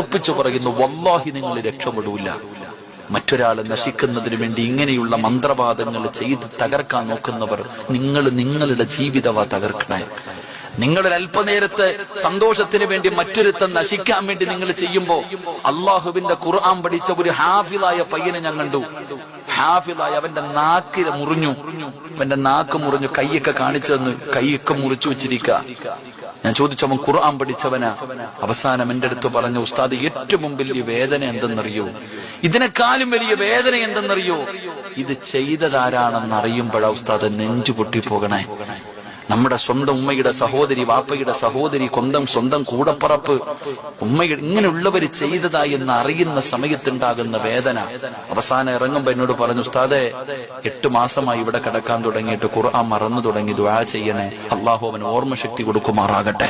ഉറപ്പിച്ചു പറയുന്നു, വല്ലാഹി നിങ്ങൾ രക്ഷപ്പെടൂല. മറ്റൊരാളെ നശിക്കുന്നതിന് വേണ്ടി ഇങ്ങനെയുള്ള മന്ത്രവാദങ്ങൾ ചെയ്ത് തകർക്കാൻ നോക്കുന്നവർ നിങ്ങളുടെ ജീവിതവാ തകർക്കണേ. നിങ്ങളിൽ അല്പനേരത്തെ സന്തോഷത്തിന് വേണ്ടി മറ്റൊരുത്തൻ നശിക്കാൻ വേണ്ടി നിങ്ങൾ ചെയ്യുമ്പോ, അള്ളാഹുവിന്റെ ഖുർആൻ പഠിച്ച ഒരു ഹാഫിളായ പയ്യനെ ഞാൻ കണ്ടു. ഹാഫിളായ അവന്റെ നാക്ക് മുറിഞ്ഞു, കൈയൊക്കെ കാണിച്ചെന്ന്, കൈയൊക്കെ മുറിച്ചു വെച്ചിരിക്കുക. ഞാൻ ചോദിച്ചു, അവൻ ഖുർആൻ പഠിച്ചവനാ. അവസാനം എന്റെ അടുത്ത് പറഞ്ഞു, ഉസ്താദ് ഏറ്റവും വലിയ വേദന എന്തെന്നറിയോ, ഇതിനെക്കാളും വലിയ വേദന എന്തെന്നറിയോ, ഇത് ചെയ്തതാരാണെന്ന് അറിയുമ്പോഴാ ഉസ്താദ് നെഞ്ചു പൊട്ടിപ്പോകണേ. നമ്മുടെ സ്വന്തം ഉമ്മയുടെ സഹോദരി, വാപ്പയുടെ സഹോദരി, സ്വന്തം കൂടപ്പറപ്പ്, ഉമ്മയുടെ ഇങ്ങനെയുള്ളവർ ചെയ്തതായി എന്ന് അറിയുന്ന സമയത്തുണ്ടാകുന്ന വേദന. അവസാനം ഇറങ്ങുമ്പോ എന്നോട് പറഞ്ഞു, ഉസ്താദെ 8 മാസമായി ഇവിടെ കിടക്കാൻ തുടങ്ങിയിട്ട് ഖുർആൻ മറന്നു തുടങ്ങി, ദുആ ചെയ്യണേ, അള്ളാഹു അവന് ഓർമ്മശക്തി കൊടുക്കുമാറാകട്ടെ.